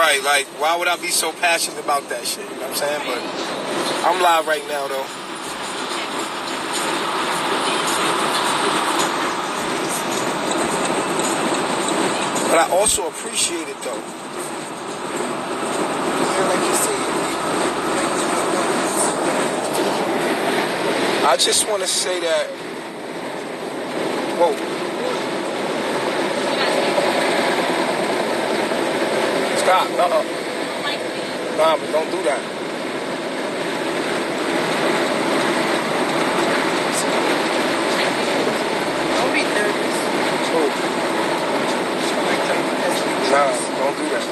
Right, like, why would I be so passionate about that shit? You know what I'm saying? But I'm live right now, though. But I also appreciate it, though. Like you say, I just want to say that. Whoa. Stop. Nah, but don't do that. don't be nervous. Oh. Nah, don't do that.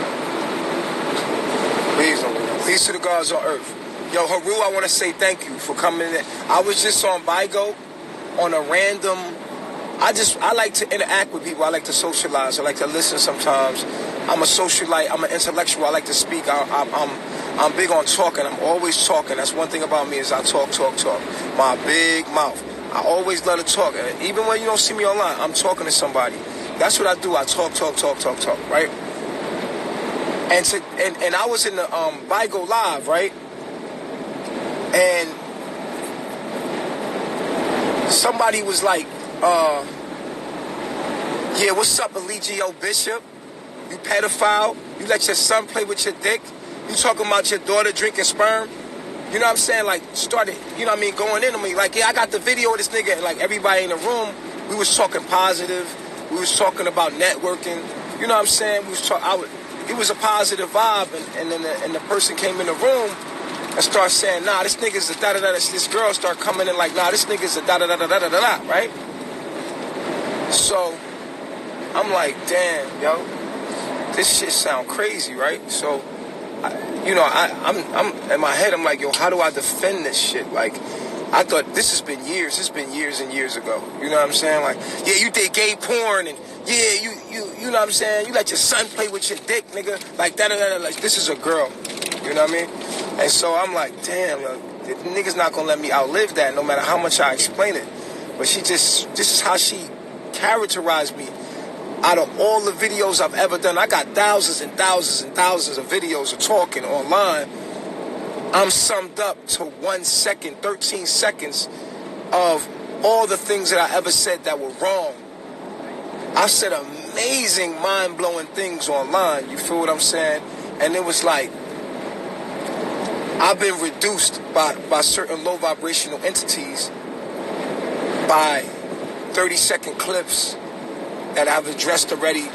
Please don't do that. Peace to the gods on earth. Yo, Haru, I want to say thank you for coming in. I was just on Bigo on a random. I like to interact with people. I like to socialize. I like to listen sometimes. I'm a socialite. I'm an intellectual. I like to speak. I'm big on talking. I'm always talking. That's one thing about me is I talk. My big mouth. I always love to talk. Even when you don't see me online, I'm talking to somebody. That's what I do. I talk, right? And I was in the Bigo Live, right? And somebody was like, yeah, what's up, Eligio Bishop? You pedophile? You let your son play with your dick? You talking about your daughter drinking sperm? You know what I'm saying? Like, started, you know what I mean, going into me. Like, yeah, I got the video of this nigga. And, like, everybody in the room, we was talking positive. We was talking about networking. You know what I'm saying? It was a positive vibe. And then the person came in the room and started saying, nah, this nigga's a da-da-da-da. This girl started coming in like, nah, this nigga's a da-da-da-da-da-da-da, right? So, I'm like, damn, yo. This shit sound crazy, right? So, I'm in my head, I'm like, yo, how do I defend this shit? Like, I thought this has been years. It's been years and years ago. You know what I'm saying? Like, yeah, you did gay porn, and yeah, you know what I'm saying? You let your son play with your dick, nigga. Like, da-da-da-da. Like, this is a girl. You know what I mean? And so I'm like, damn, yo, the nigga's not gonna let me outlive that, no matter how much I explain it. But this is how she characterized me. Out of all the videos I've ever done, I got thousands and thousands and thousands of videos of talking online. I'm summed up to 1 second, 13 seconds of all the things that I ever said that were wrong. I said amazing, mind-blowing things online. You feel what I'm saying? And it was like, I've been reduced by certain low vibrational entities by 30-second clips that I've addressed already.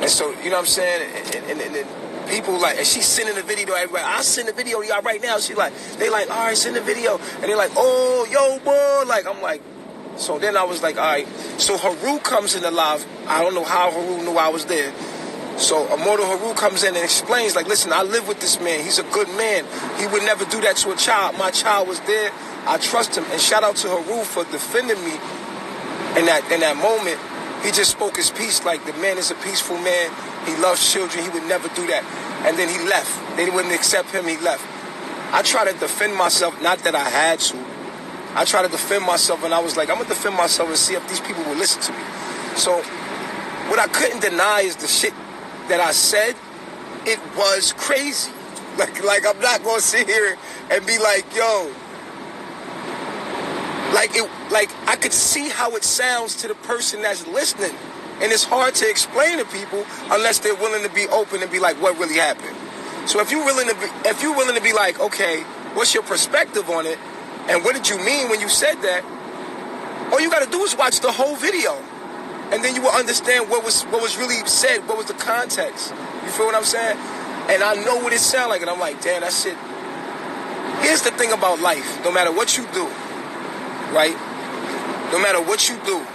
And so, you know what I'm saying? And people like, and she's sending the video to everybody. I'll send the video to y'all right now. They like, all right, send the video. And they're like, oh, yo, boy. Like, I'm like, so then I was like, all right. So Haru comes in the live. I don't know how Haru knew I was there. So Immortal Haru comes in and explains, like, listen, I live with this man. He's a good man. He would never do that to a child. My child was there. I trust him. And shout out to Haru for defending me in that moment. He just spoke his piece, like the man is a peaceful man. He loves children. He would never do that. And then he left. They wouldn't accept him. He left. I try to defend myself, not that I had to. I try to defend myself, and I was like, I'm going to defend myself and see if these people will listen to me. So what I couldn't deny is the shit that I said. It was crazy. Like I'm not going to sit here and be like, yo. Like I could see how it sounds to the person that's listening. And it's hard to explain to people unless they're willing to be open and be like, what really happened? So if you're willing to be like, okay, what's your perspective on it? And what did you mean when you said that? All you got to do is watch the whole video. And then you will understand what was really said, what was the context. You feel what I'm saying? And I know what it sounds like. And I'm like, damn, that shit. Here's the thing about life. No matter what you do, right? No matter what you do,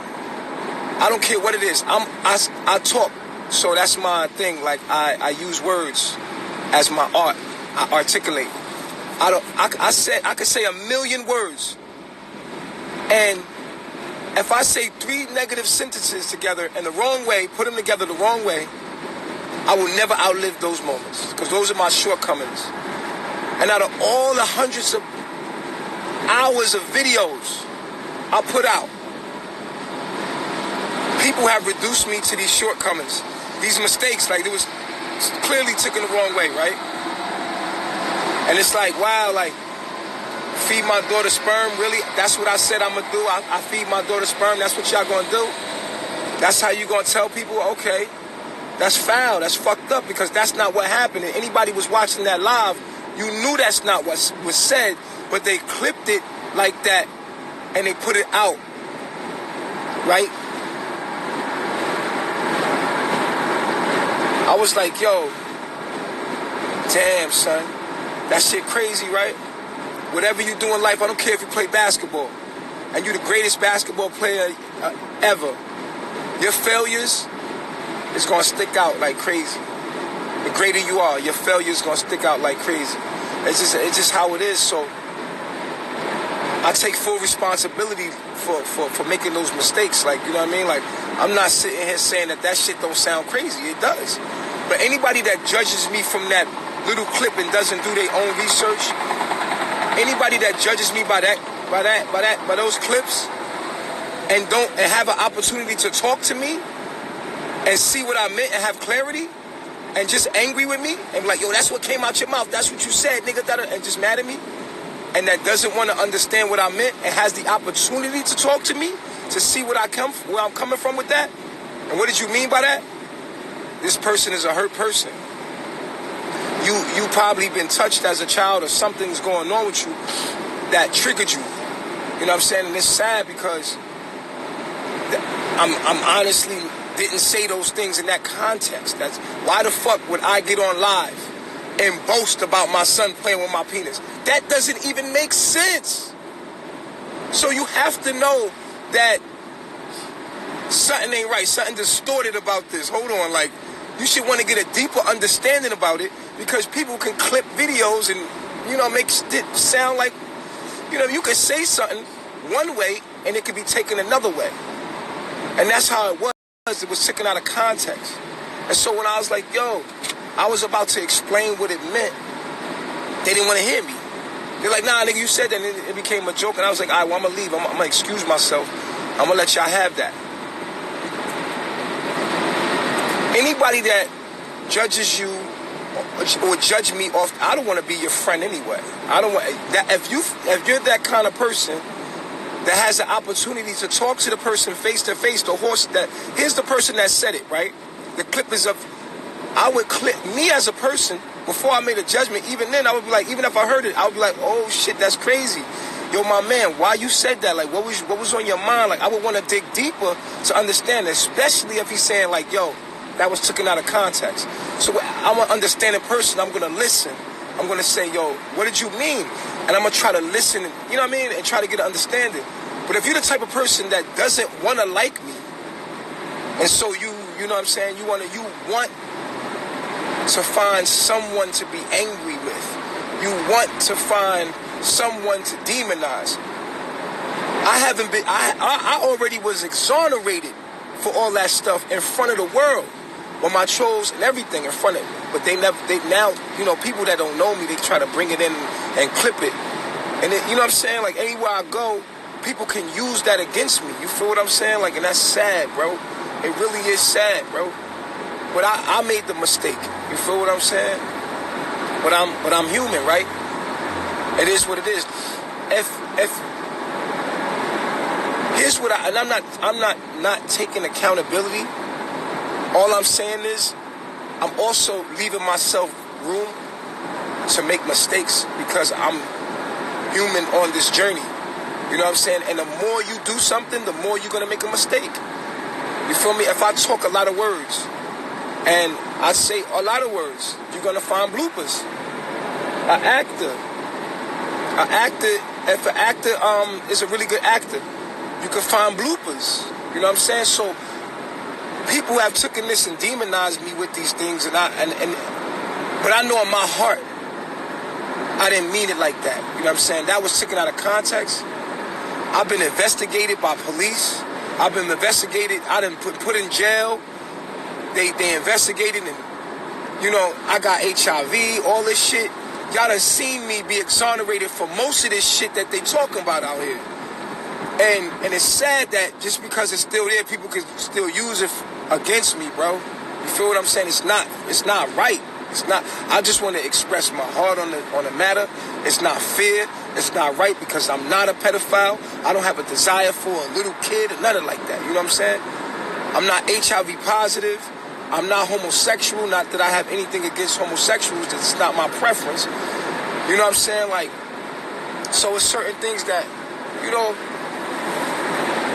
I don't care what it is. I talk. So that's my thing. Like, I use words as my art. I articulate. I could say a million words. And if I say 3 negative sentences together in the wrong way, put them together the wrong way, I will never outlive those moments. Because those are my shortcomings. And out of all the hundreds of hours of videos I put out, people have reduced me to these shortcomings, these mistakes. Like, there was clearly taken the wrong way, right? And it's like, wow, like, feed my daughter sperm, really? That's what I said I'm gonna do? I feed my daughter sperm, that's what y'all gonna do? That's how you gonna tell people? Okay, that's foul, that's fucked up, because that's not what happened. And anybody was watching that live, you knew that's not what was said, but they clipped it like that, and they put it out, right? I was like, yo, damn, son, that shit crazy, right? Whatever you do in life, I don't care if you play basketball, and you're the greatest basketball player ever, your failures is gonna stick out like crazy. The greater you are, your failures gonna stick out like crazy. It's just how it is. So I take full responsibility for making those mistakes. Like, you know what I mean? Like, I'm not sitting here saying that shit don't sound crazy. It does. But anybody that judges me from that little clip and doesn't do their own research, anybody that judges me by those clips and have an opportunity to talk to me and see what I meant and have clarity and just angry with me and be like, yo, that's what came out your mouth, that's what you said, nigga, and just mad at me, and that doesn't want to understand what I meant and has the opportunity to talk to me to see where I'm coming from with that, and what did you mean by that? This person is a hurt person. You probably been touched as a child, or something's going on with you that triggered you. You know what I'm saying? And it's sad because I'm honestly didn't say those things in that context. That's why the fuck would I get on live and boast about my son playing with my penis? That doesn't even make sense. So you have to know that something ain't right, something distorted about this. Hold on, like, you should want to get a deeper understanding about it, because people can clip videos and, you know, make it sound like, you know, you could say something one way and it could be taken another way. And that's how it was. It was taken out of context. And so when I was like, yo, I was about to explain what it meant, they didn't want to hear me. They're like, nah, nigga, you said that, and it became a joke. And I was like, all right, well, I'm going to leave. I'm going to excuse myself. I'm going to let y'all have that. Anybody that judges you or judge me off, I don't want to be your friend anyway. I don't want that. If you're that kind of person that has the opportunity to talk to the person face to face, the horse that, here's the person that said it, right? The clip is of, I would clip me as a person before I made a judgment. Even then, I would be like, even if I heard it, I would be like, oh shit, that's crazy. Yo, my man, why you said that? Like, what was on your mind? Like, I would want to dig deeper to understand, especially if he's saying like, yo, that was taken out of context. So I'm an understanding person. I'm going to listen. I'm going to say, yo, what did you mean? And I'm going to try to listen, you know what I mean? And try to get an understanding. But if you're the type of person that doesn't want to like me, and so you know what I'm saying, you want to find someone to be angry with. You want to find someone to demonize. I already was exonerated for all that stuff in front of the world. With my trolls and everything in front of me. But they now, you know, people that don't know me, they try to bring it in and clip it. And it, you know what I'm saying? Like, anywhere I go, people can use that against me. You feel what I'm saying? Like, and that's sad, bro. It really is sad, bro. But I made the mistake. You feel what I'm saying? But I'm human, right? It is what it is. If here's what I'm not taking accountability. All I'm saying is, I'm also leaving myself room to make mistakes, because I'm human on this journey. You know what I'm saying? And the more you do something, the more you're going to make a mistake. You feel me? If I talk a lot of words and I say a lot of words, you're going to find bloopers. If an actor is a really good actor, you can find bloopers. You know what I'm saying? So people have taken this and demonized me with these things, but I know in my heart I didn't mean it like that. You know what I'm saying? That was taken out of context. I've been investigated by police. I've been investigated. I done put in jail. They investigated, and you know, I got HIV, all this shit. Y'all done seen me be exonerated for most of this shit that they talking about out here. And it's sad that just because it's still there, people can still use it against me, bro. You feel what I'm saying? It's not right. It's not. I just want to express my heart on the matter. It's not fair. It's not right because I'm not a pedophile. I don't have a desire for a little kid or nothing like that. You know what I'm saying? I'm not HIV positive. I'm not homosexual. Not that I have anything against homosexuals. It's not my preference. You know what I'm saying? Like, so it's certain things that, you know,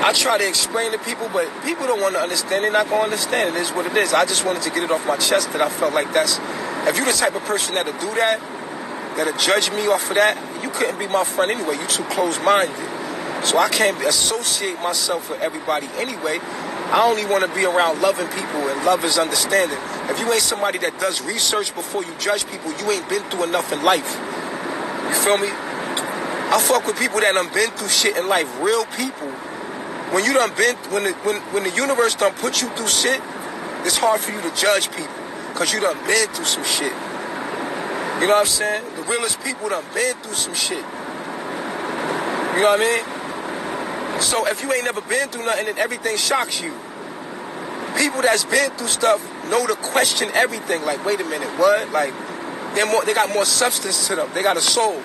I try to explain to people, but people don't want to understand. They're not going to understand. It is what it is. I just wanted to get it off my chest that I felt like that's, if you're the type of person that'll do that, that'll judge me off of that, you couldn't be my friend anyway. You too close-minded. So I can't associate myself with everybody anyway. I only want to be around loving people, and love is understanding. If you ain't somebody that does research before you judge people, you ain't been through enough in life. You feel me? I fuck with people that done been through shit in life. Real people. When you done been, when the universe done put you through shit, it's hard for you to judge people because you done been through some shit. You know what I'm saying? The realest people done been through some shit. You know what I mean? So if you ain't never been through nothing and everything shocks you, people that's been through stuff know to question everything. Like, wait a minute, what? Like, they got more substance to them. They got a soul.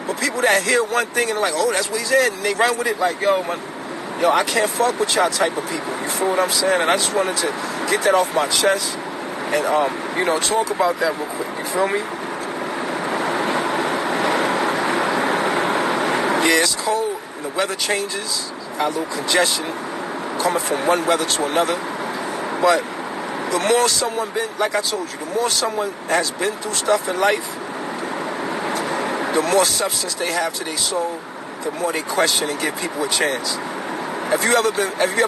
But people that hear one thing and they're like, oh, that's what he said, and they run with it like, yo, I can't fuck with y'all type of people. You feel what I'm saying? And I just wanted to get that off my chest and, you know, talk about that real quick. You feel me? Yeah, it's cold and the weather changes. Got a little congestion coming from one weather to another. But the more someone been, like I told you, the more someone has been through stuff in life, the more substance they have to their soul, the more they question and give people a chance. Have you ever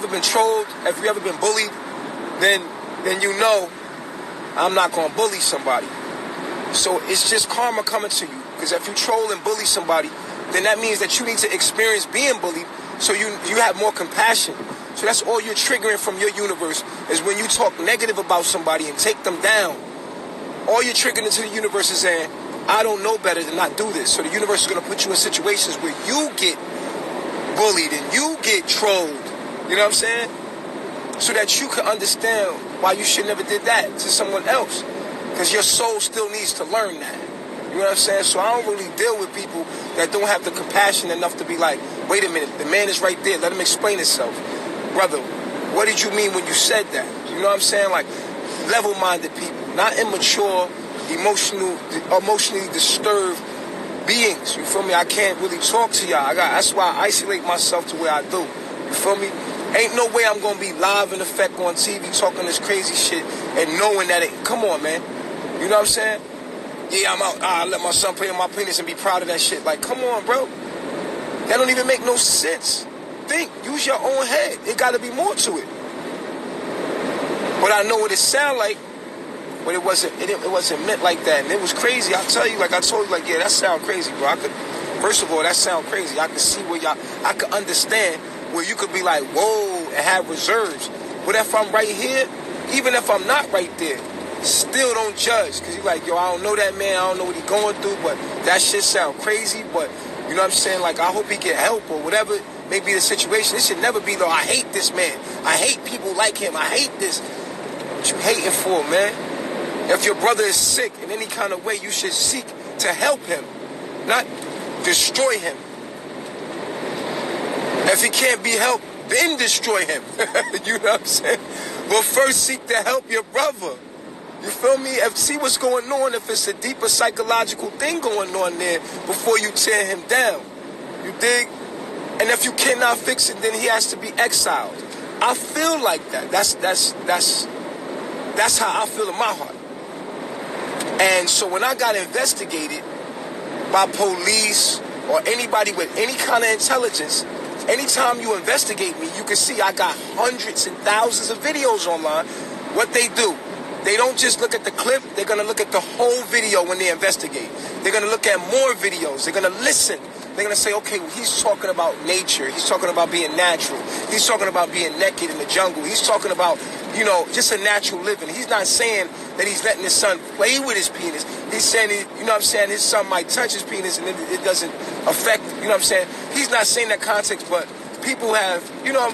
been trolled? Have you ever been bullied? Then you know I'm not gonna bully somebody. So it's just karma coming to you. Because if you troll and bully somebody, then that means that you need to experience being bullied so you have more compassion. So that's all you're triggering from your universe is when you talk negative about somebody and take them down. All you're triggering into the universe is saying, I don't know better than not do this. So the universe is going to put you in situations where you get bullied and you get trolled. You know what I'm saying? So that you can understand why you should never did that to someone else. Because your soul still needs to learn that. You know what I'm saying? So I don't really deal with people that don't have the compassion enough to be like, wait a minute, the man is right there. Let him explain himself. Brother, what did you mean when you said that? You know what I'm saying? Like, level-minded people, not immature, emotionally disturbed beings. You feel me? I can't really talk to y'all. That's why I isolate myself to where I do. You feel me? Ain't no way I'm going to be live in effect on TV talking this crazy shit and knowing that it... Come on, man. You know what I'm saying? Yeah, I'm out. I let my son play in my penis and be proud of that shit. Like, come on, bro. That don't even make no sense. Think. Use your own head. It got to be more to it. But I know what it sound like, but it wasn't meant like that. And it was crazy. I tell you, like I told you, like, yeah, that sound crazy, bro. First of all, that sound crazy. I could see I could understand where you could be like, whoa, and have reserves. But if I'm right here, even if I'm not right there, still don't judge. Because you're like, yo, I don't know that man. I don't know what he's going through, but that shit sound crazy. But, you know what I'm saying? Like, I hope he get help or whatever may be the situation. It should never be, though, I hate this man. I hate people like him. I hate this. What you hating for, man? If your brother is sick in any kind of way, you should seek to help him, not destroy him. If he can't be helped, then destroy him. You know what I'm saying? But first seek to help your brother. You feel me? See what's going on, if it's a deeper psychological thing going on there before you tear him down. You dig? And if you cannot fix it, then he has to be exiled. I feel like that. That's how I feel in my heart. And so when I got investigated by police or anybody with any kind of intelligence, anytime you investigate me, you can see I got hundreds and thousands of videos online. What they do, they don't just look at the clip, they're going to look at the whole video when they investigate. They're going to look at more videos. They're going to listen. They're going to say, okay, well, he's talking about nature. He's talking about being natural. He's talking about being naked in the jungle. He's talking about, you know, just a natural living. He's not saying that he's letting his son play with his penis. He's saying, you know what I'm saying, his son might touch his penis and it doesn't affect, you know what I'm saying. He's not saying that context, but people have, you know,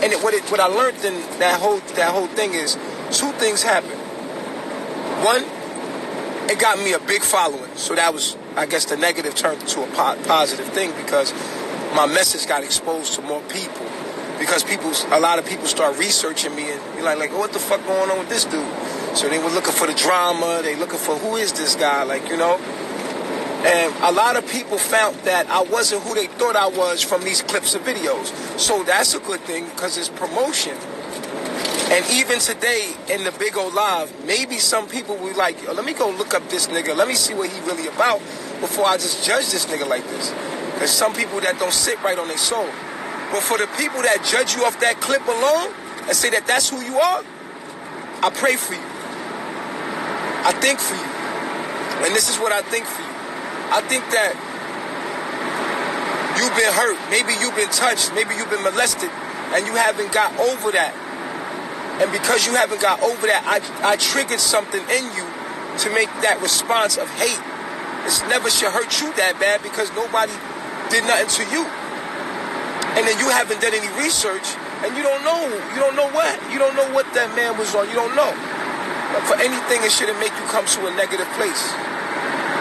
and what I learned in that whole thing is two things happened. One, it got me a big following. So that was, I guess, the negative turned into a positive thing because my message got exposed to more people. Because a lot of people start researching me and be like, what the fuck going on with this dude? So they were looking for the drama. They looking for who is this guy, And a lot of people found that I wasn't who they thought I was from these clips of videos. So that's a good thing because it's promotion. And even today in the Big O Live, maybe some people will like, let me go look up this nigga. Let me see what he really about before I just judge this nigga like this. There's some people that don't sit right on their soul. But for the people that judge you off that clip alone and say that that's who you are, I pray for you. I think for you. And this is what I think for you. I think that you've been hurt. Maybe you've been touched. Maybe you've been molested. And you haven't got over that. And because you haven't got over that, I triggered something in you to make that response of hate. It never should hurt you that bad because nobody did nothing to you. And then you haven't done any research, and you don't know what that man was on. You don't know. But for anything, it shouldn't make you come to a negative place.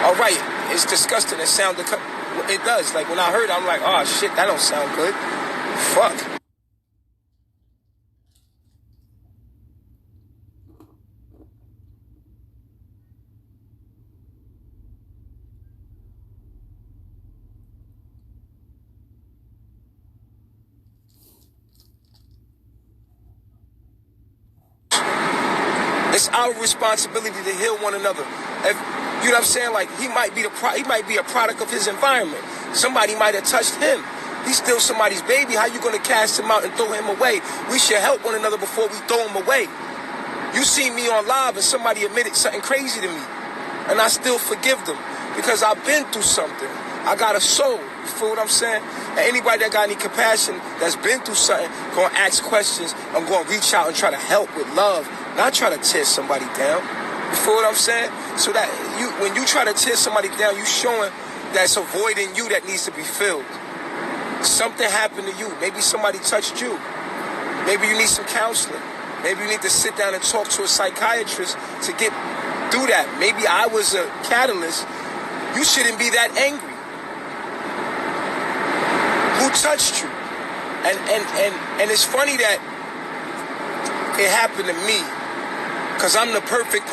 All right, it's disgusting. It does. Like when I heard it, I'm like, oh shit, that don't sound good. Fuck. It's our responsibility to heal one another. If, you know what I'm saying? Like he might be a product of his environment. Somebody might have touched him. He's still somebody's baby. How you gonna cast him out and throw him away? We should help one another before we throw him away. You see me on live and somebody admitted something crazy to me, and I still forgive them because I've been through something. I got a soul. You feel what I'm saying? And anybody that got any compassion that's been through something, gonna ask questions. I'm gonna reach out and try to help with love. Not try to tear somebody down. You feel what I'm saying? So that when you try to tear somebody down, you showing that's a void in you that needs to be filled. Something happened to you. Maybe somebody touched you. Maybe you need some counseling. Maybe you need to sit down and talk to a psychiatrist to get through that. Maybe I was a catalyst. You shouldn't be that angry. Who touched you? And it's funny that it happened to me. Because I'm the perfect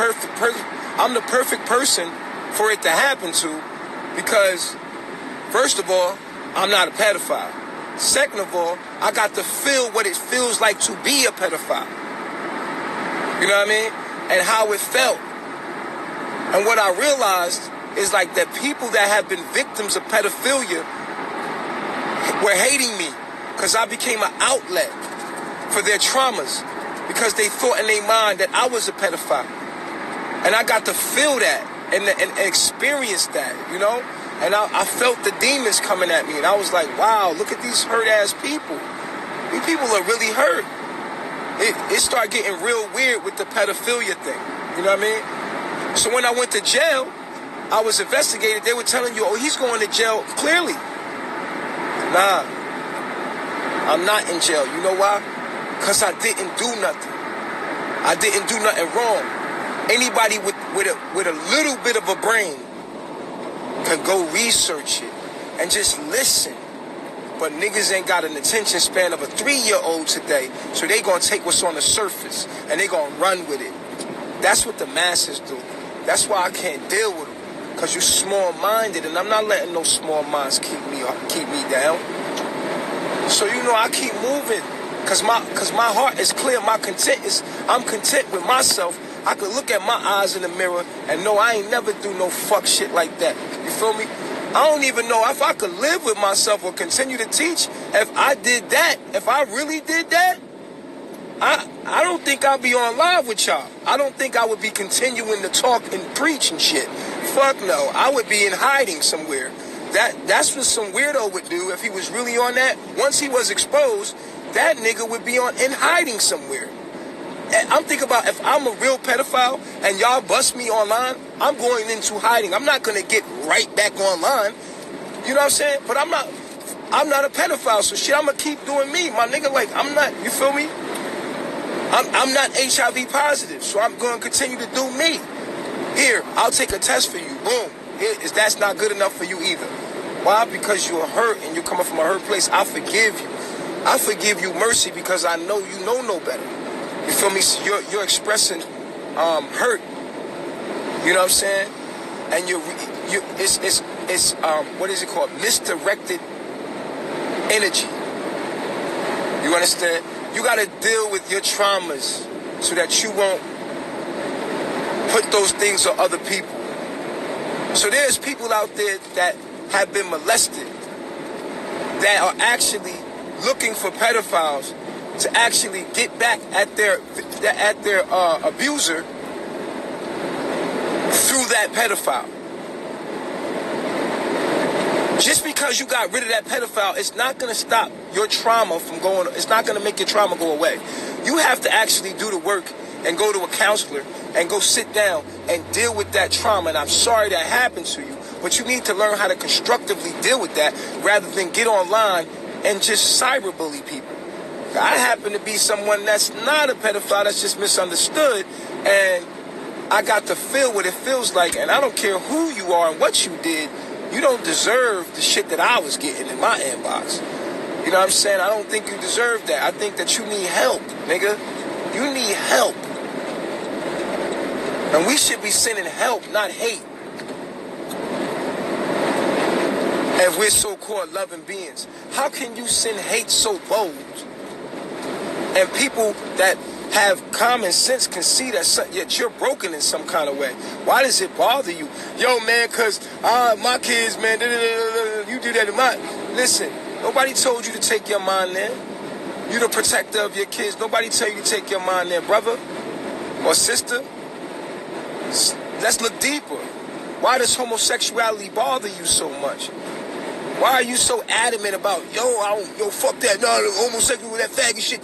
person for it to happen to. Because, first of all, I'm not a pedophile. Second of all, I got to feel what it feels like to be a pedophile. You know what I mean? And how it felt. And what I realized is like that people that have been victims of pedophilia were hating me. Because I became an outlet for their traumas. Because they thought in their mind that I was a pedophile. And I got to feel that and experience that, you know? And I felt the demons coming at me. And I was like, wow, look at these hurt-ass people. These people are really hurt. It started getting real weird with the pedophilia thing. You know what I mean? So when I went to jail, I was investigated. They were telling you, oh, he's going to jail. Clearly. Nah. I'm not in jail. You know why? Because I didn't do nothing. I didn't do nothing wrong. Anybody with a little bit of a brain can go research it and just listen. But niggas ain't got an attention span of a 3-year-old today, so they gonna take what's on the surface and they gonna run with it. That's what the masses do. That's why I can't deal with them. Because you're small-minded, and I'm not letting no small minds keep me down. So you know I keep moving. Cause my heart is clear. My content is I'm content with myself. I could look at my eyes in the mirror and know I ain't never do no fuck shit like that. You feel me? I don't even know if I could live with myself or continue to teach. If I did that, if I really did that, I don't think I'd be on live with y'all. I don't think I would be continuing to talk and preach and shit. Fuck no. I would be in hiding somewhere. That's what some weirdo would do if he was really on that. Once he was exposed, that nigga would be in hiding somewhere. And I'm thinking about if I'm a real pedophile and y'all bust me online, I'm going into hiding. I'm not going to get right back online. You know what I'm saying? But I'm not a pedophile, so shit, I'm going to keep doing me. My nigga, like, I'm not, you feel me? I'm not HIV positive, so I'm going to continue to do me. Here, I'll take a test for you. Boom. That's not good enough for you either. Why? Because you're hurt and you're coming from a hurt place. I forgive you. I forgive you mercy because I know you know no better. You feel me? So you're expressing hurt. You know what I'm saying? And it's what is it called? Misdirected energy. You understand? You got to deal with your traumas so that you won't put those things on other people. So there's people out there that have been molested that are actually looking for pedophiles to actually get back at their abuser through that pedophile. Just because you got rid of that pedophile, it's not going to stop your trauma from going. It's not going to make your trauma go away. You have to actually do the work and go to a counselor and go sit down and deal with that trauma. And I'm sorry that happened to you, but you need to learn how to constructively deal with that rather than get online and just cyberbully people. I happen to be someone that's not a pedophile, that's just misunderstood, and I got to feel what it feels like, and I don't care who you are and what you did, you don't deserve the shit that I was getting in my inbox. You know what I'm saying? I don't think you deserve that. I think that you need help, nigga. You need help. And we should be sending help, not hate. And we're so-called loving beings. How can you send hate so bold? And people that have common sense can see that you're broken in some kind of way. Why does it bother you? Yo, man, because my kids, man, you do that to mine. Listen, nobody told you to take your mind there. You're the protector of your kids. Nobody tell you to take your mind there, brother or sister. Let's look deeper. Why does homosexuality bother you so much? Why are you so adamant about, yo, fuck that, no, homosexual, that faggot shit,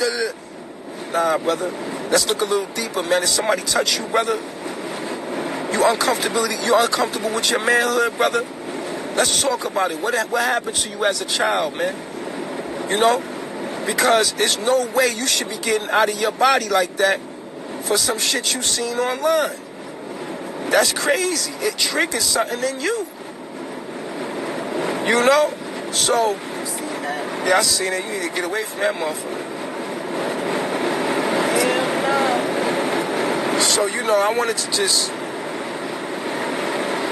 Nah, brother. Let's look a little deeper, man. Did somebody touch you, brother? You uncomfortable with your manhood, brother? Let's talk about it. What happened to you as a child, man? You know? Because there's no way you should be getting out of your body like that for some shit you seen online. That's crazy. It triggers something in you. You know? So, yeah, I seen it. You need to get away from that motherfucker. So, you know,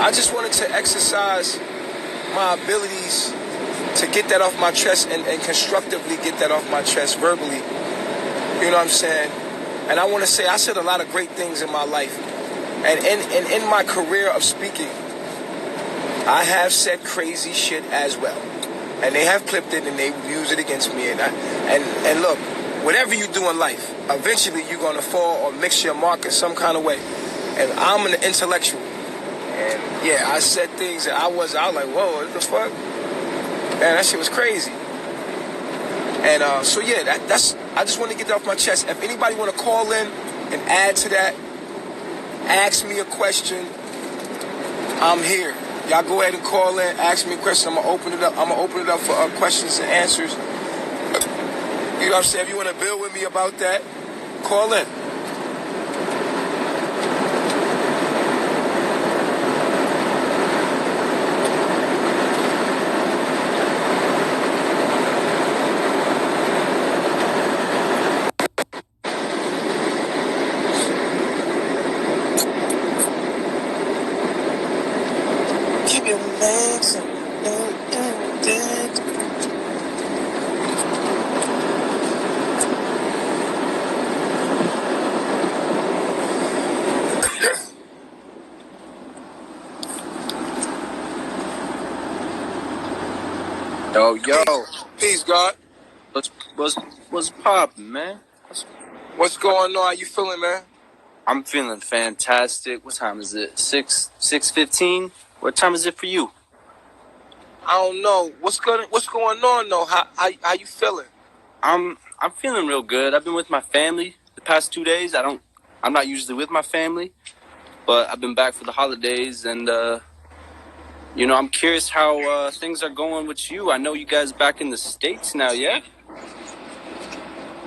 I just wanted to exercise my abilities to get that off my chest and constructively get that off my chest verbally. You know what I'm saying? And I want to say I said a lot of great things in my life. And in my career of speaking, I have said crazy shit as well. And they have clipped it and they use it against me. And look, whatever you do in life, eventually you're going to fall or mix your mark in some kind of way. And I'm an intellectual. And yeah, I said things that I was like, whoa, what the fuck? Man, that shit was crazy. And so yeah, I just want to get that off my chest. If anybody want to call in and add to that, ask me a question, I'm here. Y'all go ahead and call in, ask me a question. I'm gonna open it up for questions and answers. You know what I'm saying? If you want to build with me about that, call in. Keep your legs up. Yo. Peace, God. What's poppin', man? What's going on? How you feeling, man? I'm feeling fantastic. What time is it? 6:15? What time is it for you? I don't know. What's going on though? How you feeling? I'm feeling real good. I've been with my family the past 2 days. I'm not usually with my family, but I've been back for the holidays, and I'm curious how things are going with you. I know you guys back in the States now, yeah?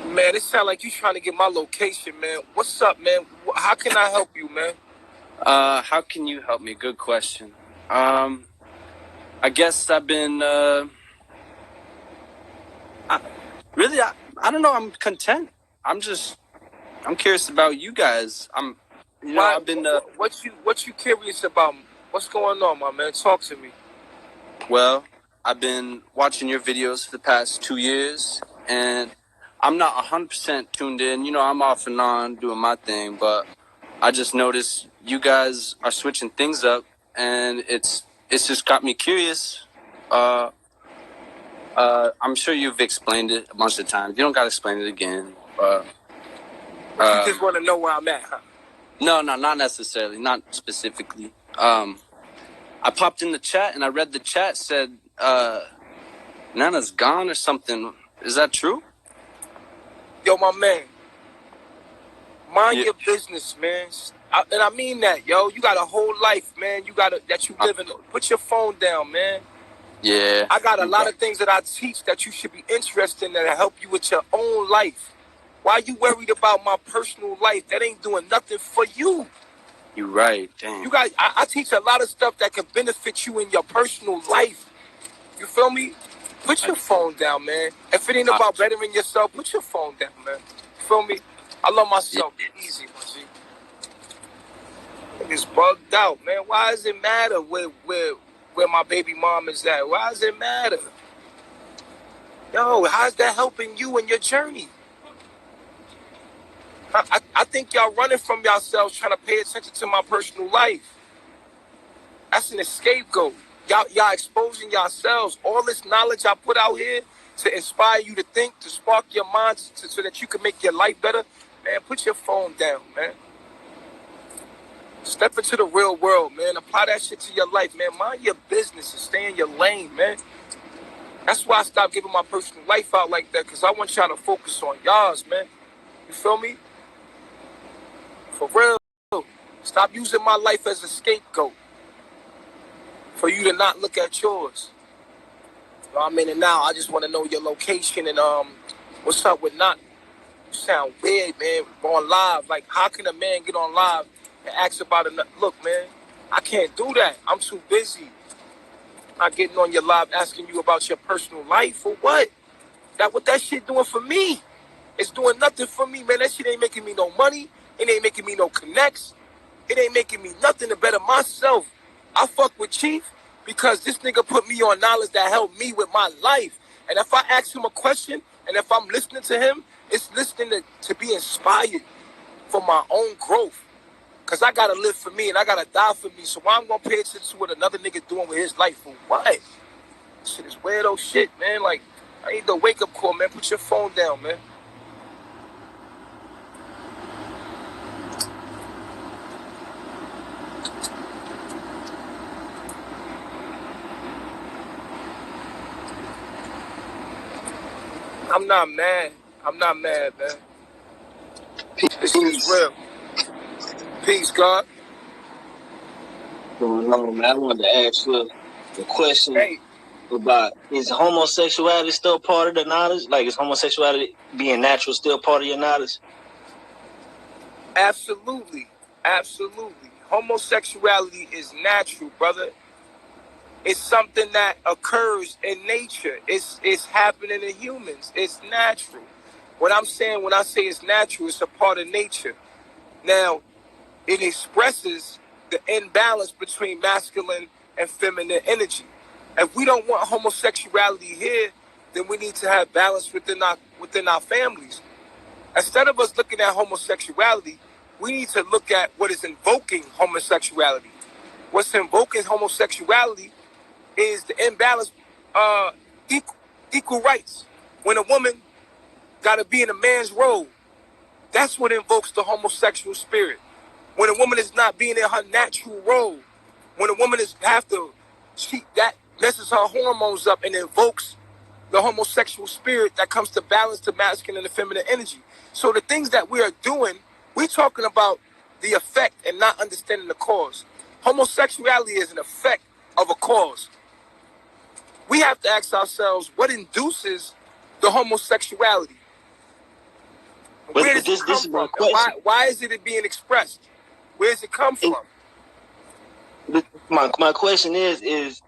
Man, it sound like you trying to get my location, man. What's up, man? How can I help you, man? How can you help me? Good question. I guess I've been, I don't know. I'm content. I'm curious about you guys. I've been, What you curious about? What's going on, my man? Talk to me. well, I've been watching your videos for the past 2 years, and I'm not 100% tuned in. I'm off and on doing my thing, but I just noticed you guys are switching things up, and it's just got me curious. I'm sure you've explained it a bunch of times. You don't got to explain it again. You just want to know where I'm at, huh? No, not necessarily. Not specifically. I popped in the chat, and I read the chat said Nana's gone or something. Is that true? Yo, my man. Mind your business, man. And I mean that, yo. You got a whole life, man. That you live in. Put your phone down, man. Yeah. I got a lot of things that I teach that you should be interested in that'll help you with your own life. Why you worried about my personal life? That ain't doing nothing for you. You're right. Damn. I teach a lot of stuff that can benefit you in your personal life. You feel me? Put your phone down, man. If it ain't about bettering yourself, put your phone down, man. You feel me? I love myself. Get easy, my G. It's bugged out, man. Why does it matter where my baby mom is at? Why does it matter? Yo, how's that helping you in your journey? I think y'all running from yourselves trying to pay attention to my personal life. That's an scapegoat. Y'all exposing yourselves. All this knowledge I put out here to inspire you to think, to spark your mind so that you can make your life better. Man, put your phone down, man. Step into the real world, man. Apply that shit to your life, man. Mind your business and stay in your lane, man. That's why I stopped giving my personal life out like that, because I want y'all to focus on y'all's, man. You feel me? For real. Stop using my life as a scapegoat for you to not look at yours. I'm in and now. I just want to know your location and what's up with not. You sound weird, man. On live. Like, how can a man get on live and ask about it? Look, man, I can't do that. I'm too busy. Not getting on your live asking you about your personal life for what? What that shit doing for me? It's doing nothing for me, man. That shit ain't making me no money. It ain't making me no connects. It ain't making me nothing to better myself. I fuck with Chief because this nigga put me on knowledge that helped me with my life. And if I ask him a question and if I'm listening to him, it's listening to be inspired for my own growth. Because I got to live for me and I got to die for me. So why I'm going to pay attention to what another nigga doing with his life for what? This shit is weirdo shit, man. Like, I need the wake-up call, man. Put your phone down, man. I'm not mad. I'm not mad, man. This is real. Peace, God. Going on, man. I wanted to ask you a question about, is homosexuality still part of the knowledge? Like, is homosexuality being natural still part of your knowledge? Absolutely. Absolutely. Homosexuality is natural, brother. It's something that occurs in nature. It's happening in humans. It's natural. What I'm saying when I say it's natural, it's a part of nature. Now, it expresses the imbalance between masculine and feminine energy. If we don't want homosexuality here, then we need to have balance within our families. Instead of us looking at homosexuality, we need to look at what is invoking homosexuality. What's invoking homosexuality is the imbalance, equal rights. When a woman got to be in a man's role, that's what invokes the homosexual spirit. When a woman is not being in her natural role, when a woman that messes her hormones up and invokes the homosexual spirit that comes to balance the masculine and the feminine energy. So the things that we are doing, we're talking about the effect and not understanding the cause. Homosexuality is an effect of a cause. We have to ask ourselves what induces the homosexuality. But Where does this it come is my from? And question. why is it being expressed? Where does it come from? My question is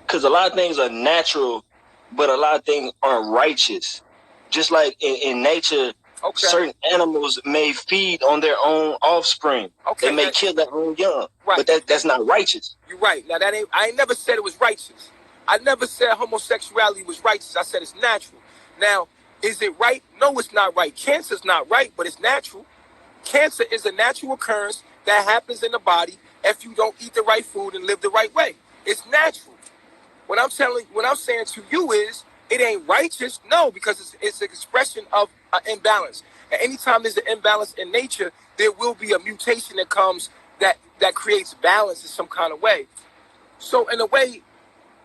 because a lot of things are natural, but a lot of things aren't righteous. Just like in nature, certain animals may feed on their own offspring. They may kill their own young, but that's not righteous. You're right. Now I ain't never said it was righteous. I never said homosexuality was righteous. I said it's natural. Now, is it right? No, it's not right. Cancer's not right, but it's natural. Cancer is a natural occurrence that happens in the body if you don't eat the right food and live the right way. It's natural. What I'm saying to you is it ain't righteous. No, because it's an expression of an imbalance. And anytime there's an imbalance in nature, there will be a mutation that comes that creates balance in some kind of way. So in a way,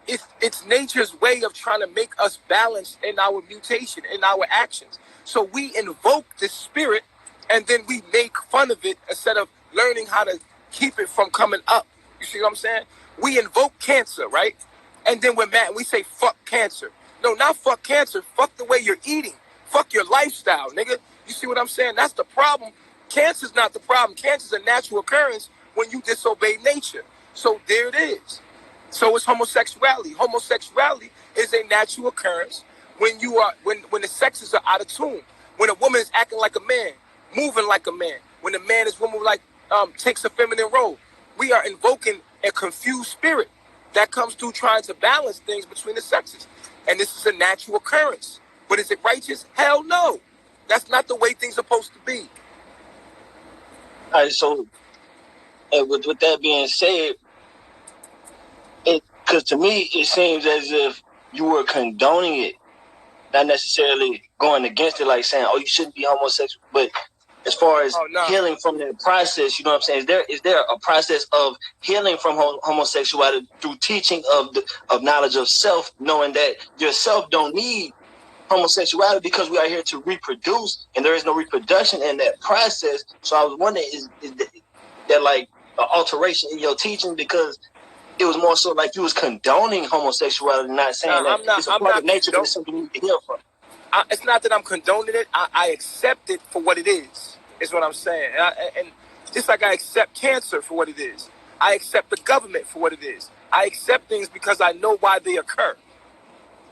it's nature's way of trying to make us balance in our mutation, in our actions. So we invoke the spirit and then we make fun of it instead of learning how to keep it from coming up. You see what I'm saying? We invoke cancer, right? And then we're mad and we say, fuck cancer. No, not fuck cancer. Fuck the way you're eating. Fuck your lifestyle, nigga. You see what I'm saying? That's the problem. Cancer's not the problem. Cancer's a natural occurrence when you disobey nature. So there it is. So is homosexuality. Homosexuality is a natural occurrence when when the sexes are out of tune. When a woman is acting like a man, moving like a man. When the man is woman takes a feminine role. We are invoking a confused spirit that comes through trying to balance things between the sexes. And this is a natural occurrence. But is it righteous? Hell no. That's not the way things are supposed to be. All right, so with that being said, because to me, it seems as if you were condoning it, not necessarily going against it, like saying, oh, you shouldn't be homosexual. But as far as healing from that process, you know what I'm saying? Is there a process of healing from homosexuality through teaching of knowledge of self, knowing that yourself don't need homosexuality because we are here to reproduce, and there is no reproduction in that process? So I was wondering, is that like an alteration in your teaching, because it was more so like you was condoning homosexuality, not saying it's a part of nature, but it's something you need to heal from. It's not that I'm condoning it. I accept it for what it is what I'm saying. And just like I accept cancer for what it is, I accept the government for what it is. I accept things because I know why they occur.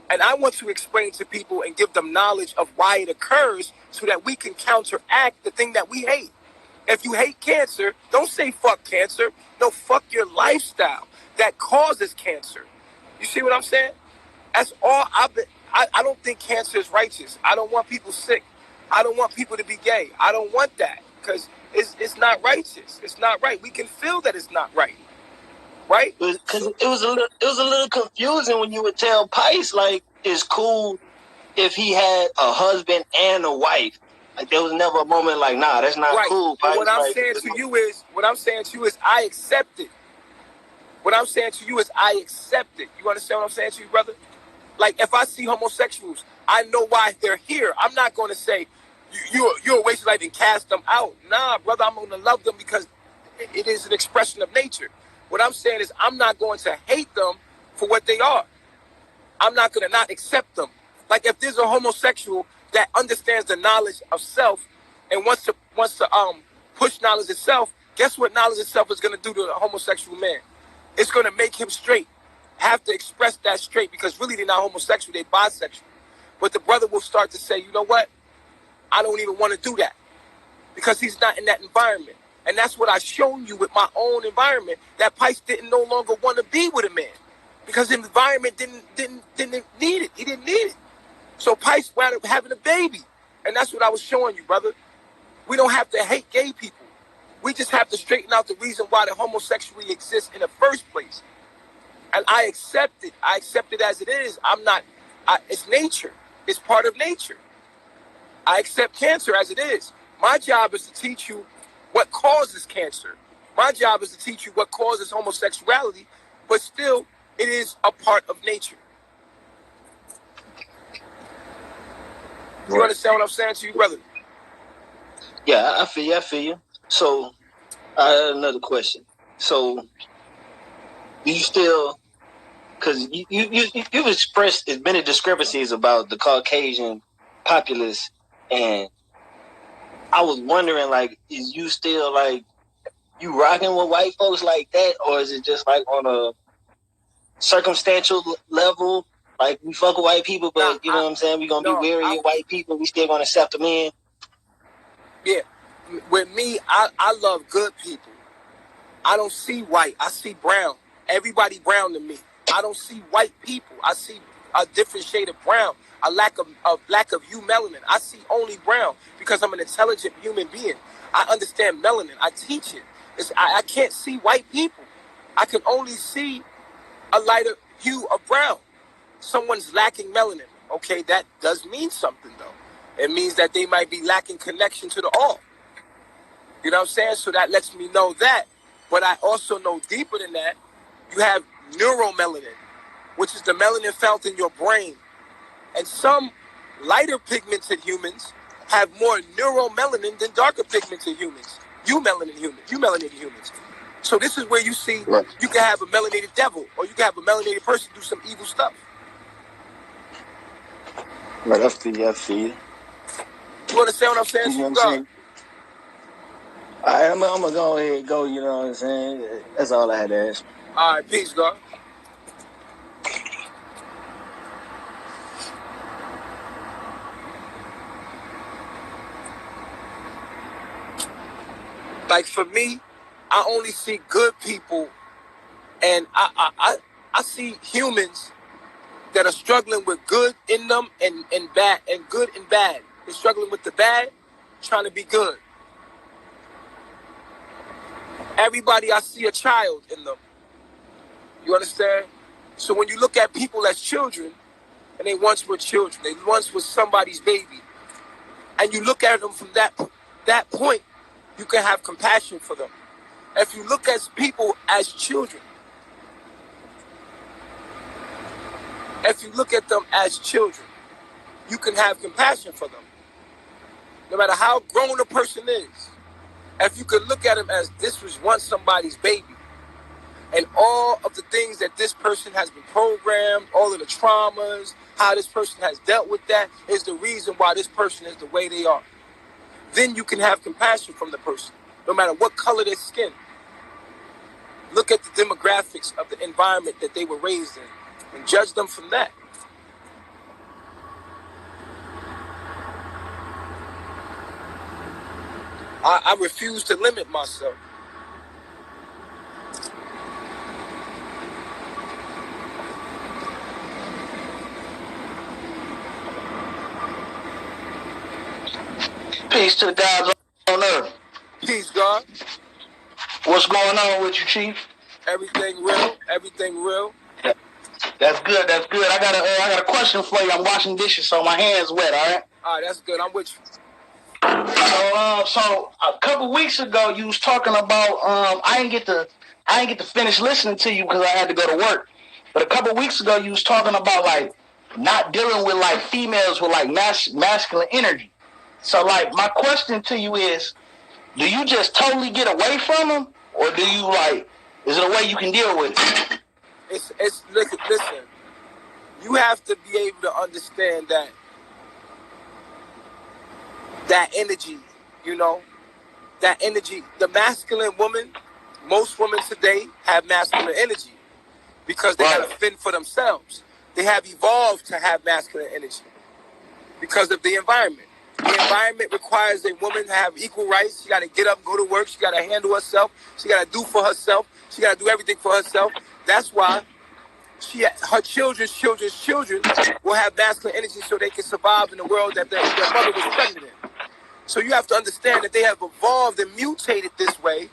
And I want to explain to people and give them knowledge of why it occurs so that we can counteract the thing that we hate. If you hate cancer, don't say fuck cancer. No, fuck your lifestyle that causes cancer. You see what I'm saying? That's all I don't think cancer is righteous. I don't want people sick. I don't want people to be gay. I don't want that because it's not righteous. It's not right. We can feel that it's not right. Right? Because it was a little confusing when you would tell Pice, like, it's cool if he had a husband and a wife. Like, there was never a moment like, nah, that's not cool. Pice. What I'm saying to you is I accept it. What I'm saying to you is I accept it. You understand what I'm saying to you, brother? Like, if I see homosexuals, I know why they're here. I'm not going to say, you're a waste of life and cast them out. Nah, brother, I'm going to love them because it is an expression of nature. What I'm saying is I'm not going to hate them for what they are. I'm not going to not accept them. Like, if there's a homosexual that understands the knowledge of self and wants to push knowledge of self, guess what knowledge of self is going to do to a homosexual man? It's going to make him straight. Have to express that straight, because really they're not homosexual, they're bisexual. But the brother will start to say, you know what? I don't even want to do that because he's not in that environment. And that's what I've shown you with my own environment, that Pice didn't no longer want to be with a man because the environment didn't need it. He didn't need it. So Pice wound up having a baby. And that's what I was showing you, brother. We don't have to hate gay people. We just have to straighten out the reason why the homosexuality exists in the first place. And I accept it. I accept it as it is. It's nature. It's part of nature. I accept cancer as it is. My job is to teach you what causes cancer. My job is to teach you what causes homosexuality, but still, it is a part of nature. You understand what I'm saying to you, brother? Yeah, I feel you. So, I have another question. So, you still, because you've expressed as many discrepancies about the Caucasian populace and I was wondering, like, is you still like you rocking with white folks like that, or is it just like on a circumstantial level? Like, we fuck with white people, but you know what I'm saying? We gonna be wary of white people. We still gonna accept them in. Yeah, with me, I love good people. I don't see white. I see brown. Everybody brown to me. I don't see white people. I see a different shade of brown. A lack of you melanin. I see only brown because I'm an intelligent human being. I understand melanin. I teach it. I can't see white people. I can only see a lighter hue of brown. Someone's lacking melanin. Okay, that does mean something, though. It means that they might be lacking connection to the all. You know what I'm saying? So that lets me know that. But I also know deeper than that, you have neuromelanin, which is the melanin found in your brain. And some lighter pigmented humans have more neuromelanin than darker pigmented humans. Melanated humans. So this is where you see you can have a melanated devil, or you can have a melanated person do some evil stuff. Right, I see you. You understand what I'm saying? You know what I'm saying? All right, I'm gonna go ahead and go, you know what I'm saying? That's all I had to ask. All right, peace, God. Like, for me, I only see good people, and I see humans that are struggling with good in them and bad, and good and bad. They're struggling with the bad, trying to be good. Everybody, I see a child in them. You understand? So when you look at people as children, and they once were children, they once was somebody's baby, and you look at them from that point, you can have compassion for them. If you look at people as children, you can have compassion for them. No matter how grown a person is, if you could look at them as this was once somebody's baby, and all of the things that this person has been programmed, all of the traumas, how this person has dealt with that is the reason why this person is the way they are. Then you can have compassion from the person, no matter what color their skin. Look at the demographics of the environment that they were raised in and judge them from that. I refuse to limit myself. Peace to the guys on Earth. Peace, God. What's going on with you, Chief? Everything real. Everything real. Yeah. That's good. That's good. I got a question for you. I'm washing dishes, so my hands wet. All right. All right. That's good. I'm with you. So a couple weeks ago, you was talking about. I didn't get to finish listening to you because I had to go to work. But a couple weeks ago, you was talking about like not dealing with like females with like masculine energy. So, like, my question to you is, do you just totally get away from them, or do you, like, is it a way you can deal with it? Listen, you have to be able to understand that energy, you know, that energy. The masculine woman, most women today have masculine energy because they got to fend for themselves. They have evolved to have masculine energy because of the environment. The environment requires a woman to have equal rights. She got to get up, go to work. She got to handle herself. She got to do for herself. She got to do everything for herself. That's why her children's children will have masculine energy so they can survive in the world that their mother was pregnant in. So you have to understand that they have evolved and mutated this way.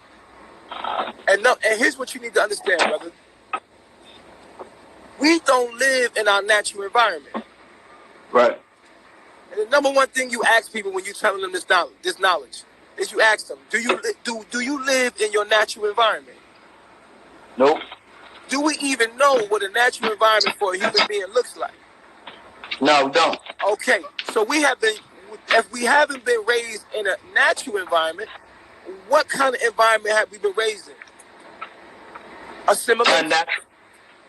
And here's what you need to understand, brother. We don't live in our natural environment. Right. And the number one thing you ask people when you're telling them this knowledge is you ask them, do you live in your natural environment? Nope. Do we even know what a natural environment for a human being looks like? No, we don't. Okay, so if we haven't been raised in a natural environment, what kind of environment have we been raised in? Assimilation.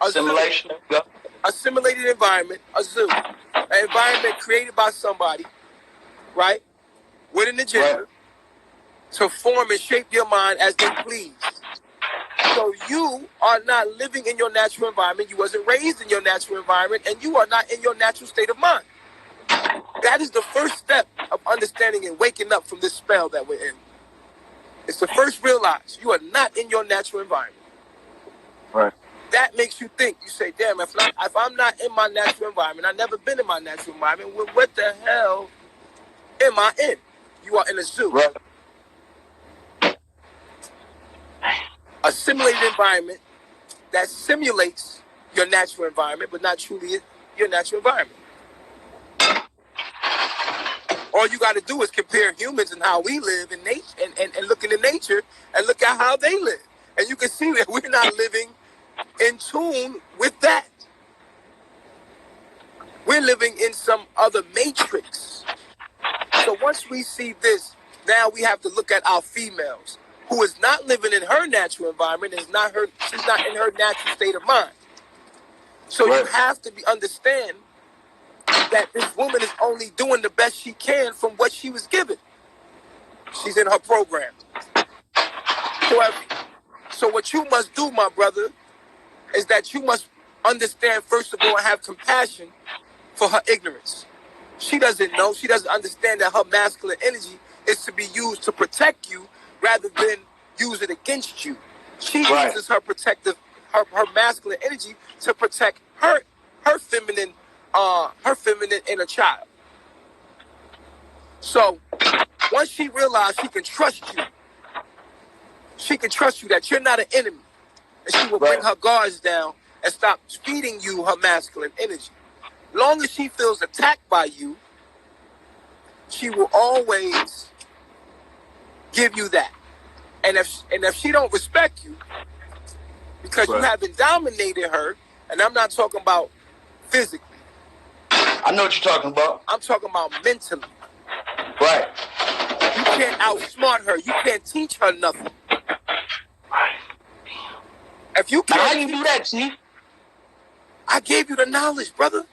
Assimilation. Yep. Assimilated environment, a zoo. An environment created by somebody, right? With an agenda, to form and shape your mind as they please. So you are not living in your natural environment. You wasn't raised in your natural environment, and you are not in your natural state of mind. That is the first step of understanding and waking up from this spell that we're in. It's the first realize you are not in your natural environment. Right. That makes you think. You say, damn, if I'm not in my natural environment, I've never been in my natural environment, what the hell am I in? You are in a zoo. Right. A simulated environment that simulates your natural environment, but not truly your natural environment. All you got to do is compare humans and how we live in nature and look into nature and look at how they live. And you can see that we're not living in tune with that. We're living in some other matrix. So once we see this, now we have to look at our females who is not living in her natural environment, she's not in her natural state of mind. So you have to understand that this woman is only doing the best she can from what she was given. She's in her program. So what you must do, my brother, is that you must understand, first of all, and have compassion for her ignorance. She doesn't know. She doesn't understand that her masculine energy is to be used to protect you rather than use it against you. She uses her masculine energy to protect her feminine inner child. So once she realizes she can trust you that you're not an enemy, and she will bring her guards down and stop feeding you her masculine energy. Long as she feels attacked by you, she will always give you that. And if she don't respect you, because you haven't dominated her, and I'm not talking about physically. I know what you're talking about. I'm talking about mentally. Right. You can't outsmart her. You can't teach her nothing. Right. If you can't, how do you do that, Chief? I gave you the knowledge, brother.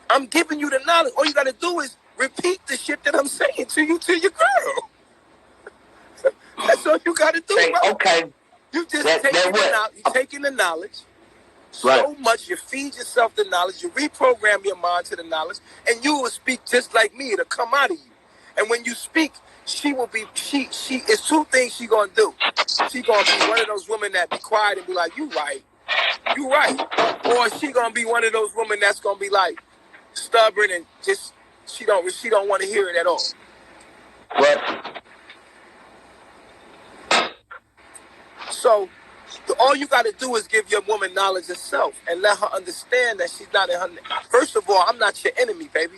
I'm giving you the knowledge. All you got to do is repeat the shit that I'm saying to your girl. That's all you got to do, brother. Okay. You just taking the knowledge. So much, you feed yourself the knowledge, you reprogram your mind to the knowledge, and you will speak just like me. It'll come out of you. And when you speak, she it's two things she gonna do. She gonna be one of those women that be quiet and be like, you right. Or she gonna be one of those women that's gonna be like stubborn and just she don't want to hear it at all. So all you got to do is give your woman knowledge of self and let her understand that she's not in her. First of all, I'm not your enemy, baby.